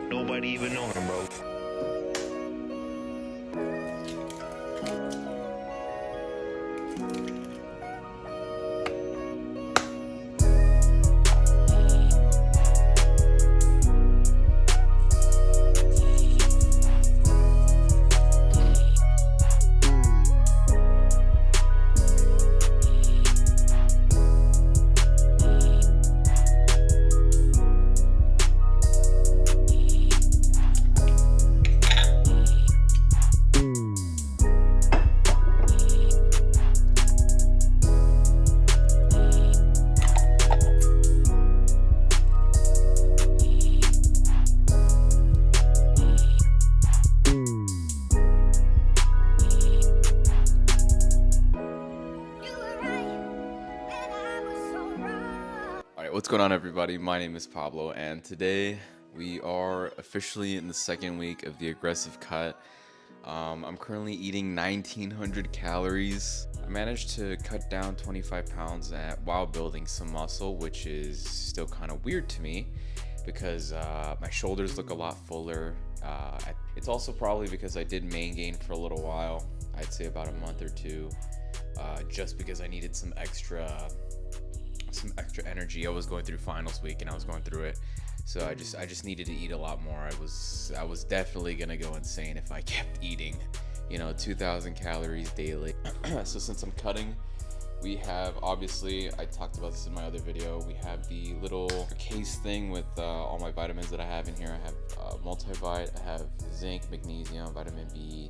Nobody even know him, bro. What's going on, everybody? My name is Pablo, and today we are officially in the second week of the aggressive cut. I'm currently eating 1900 calories. I managed to cut down 25 pounds while building some muscle, which is still kind of weird to me because my shoulders look a lot fuller. It's also probably because I did main gain for a little while. I'd say about a month or two, just because I needed some extra energy. I was going through finals week and I was going through it, so I just needed to eat a lot more. I was definitely gonna go insane if I kept eating 2,000 calories daily. So since I'm cutting, we have, obviously I talked about this in my other video, we have the little case thing with all my vitamins that I have in here. I have multivite, I have zinc, magnesium, vitamin B,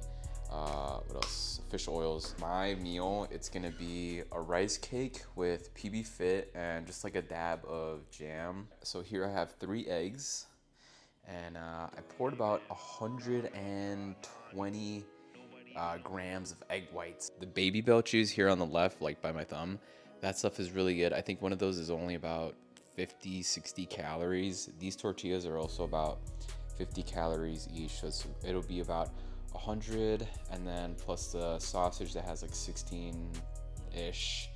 what else? Fish oils. My meal, it's gonna be a rice cake with PB Fit and just like a dab of jam. So here I have 3 eggs, and I poured about 120 grams of egg whites. The baby bell cheese here on the left, like by my thumb, that stuff is really good. I think one of those is only about 50-60 calories. These tortillas are also about 50 calories each, so it'll be about 100, and then plus the sausage that has like 16-ish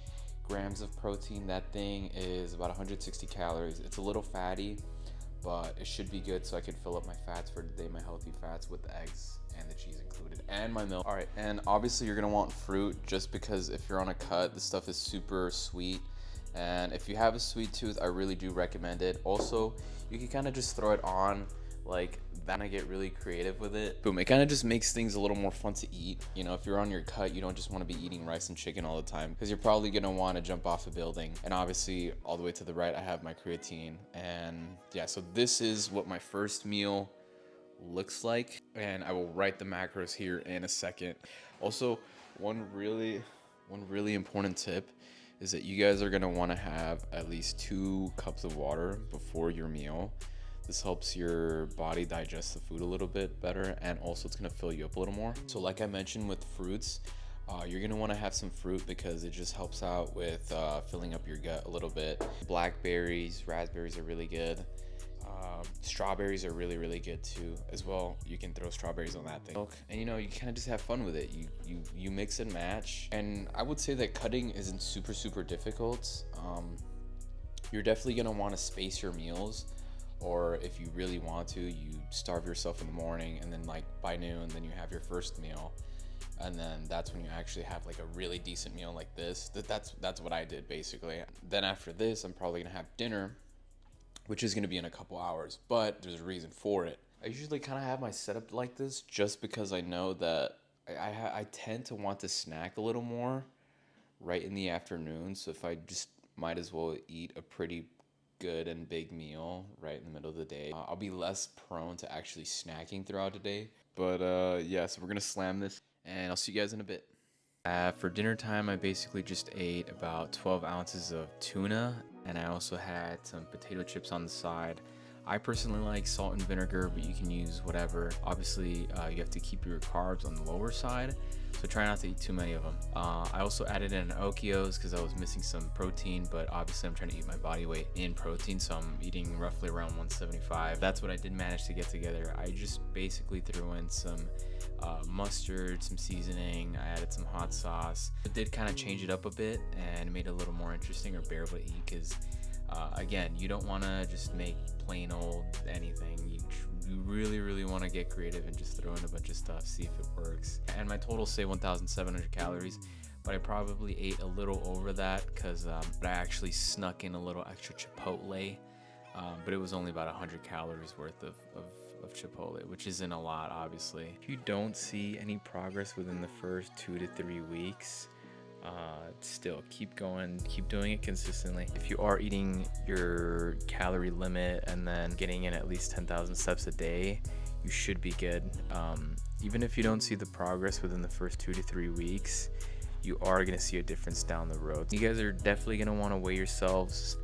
grams of protein. That thing is about 160 calories. It's a little fatty, but it should be good, so I can fill up my fats for the day, my healthy fats, with the eggs and the cheese included, and my milk. All right, and obviously you're gonna want fruit, just because if you're on a cut, this stuff is super sweet, and if you have a sweet tooth, I really do recommend it. Also, you can kind of just throw it on like that. I get really creative with it. Boom, it kind of just makes things a little more fun to eat. If you're on your cut, you don't just want to be eating rice and chicken all the time, because you're probably gonna want to jump off a building. And obviously all the way to the right, I have my creatine. And yeah, so this is what my first meal looks like, and I will write the macros here in a second. Also, one really important tip is that you guys are gonna want to have at least 2 cups of water before your meal. This helps your body digest the food a little bit better, and also it's gonna fill you up a little more. So like I mentioned with fruits, you're gonna wanna have some fruit because it just helps out with filling up your gut a little bit. Blackberries, raspberries are really good. Strawberries are really good too as well. You can throw strawberries on that thing. And you kind of just have fun with it. You mix and match. And I would say that cutting isn't super difficult. You're definitely gonna wanna space your meals. Or if you really want to, you starve yourself in the morning, and then like by noon, then you have your first meal, and then that's when you actually have like a really decent meal like this. That's what I did basically. Then after this, I'm probably gonna have dinner, which is gonna be in a couple hours, but there's a reason for it. I usually kind of have my setup like this just because I know that I tend to want to snack a little more right in the afternoon. So if I just might as well eat a pretty good and big meal right in the middle of the day, I'll be less prone to actually snacking throughout the day. But yeah, so we're gonna slam this, and I'll see you guys in a bit. For dinner time, I basically just ate about 12 ounces of tuna, and I also had some potato chips on the side. I personally like salt and vinegar, but you can use whatever. Obviously, you have to keep your carbs on the lower side, so try not to eat too many of them. I also added in Okios because I was missing some protein, but obviously I'm trying to eat my body weight in protein, so I'm eating roughly around 175. That's what I did manage to get together. I just basically threw in some mustard, some seasoning. I added some hot sauce. It did kind of change it up a bit and made it a little more interesting or bearable to eat, because Again, you don't want to just make plain old anything. You really want to get creative and just throw in a bunch of stuff, see if it works. And my totals say 1,700 calories, but I probably ate a little over that because I actually snuck in a little extra Chipotle, but it was only about 100 calories worth of Chipotle, which isn't a lot, obviously. If you don't see any progress within the first 2 to 3 weeks, still keep going, keep doing it consistently. If you are eating your calorie limit and then getting in at least 10,000 steps a day, you should be good. Even if you don't see the progress within the first 2 to 3 weeks, you are going to see a difference down the road. You guys are definitely going to want to weigh yourselves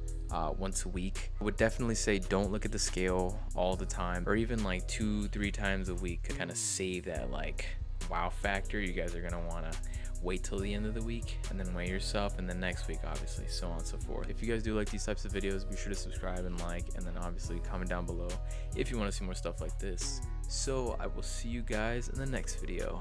once a week. I would definitely say don't look at the scale all the time, or even like 2-3 times a week to kind of save that like wow factor. You guys are going to want to wait till the end of the week and then weigh yourself, and then next week, obviously, so on and so forth. If you guys do like these types of videos, be sure to subscribe and like, and then obviously comment down below if you want to see more stuff like this. So I will see you guys in the next video.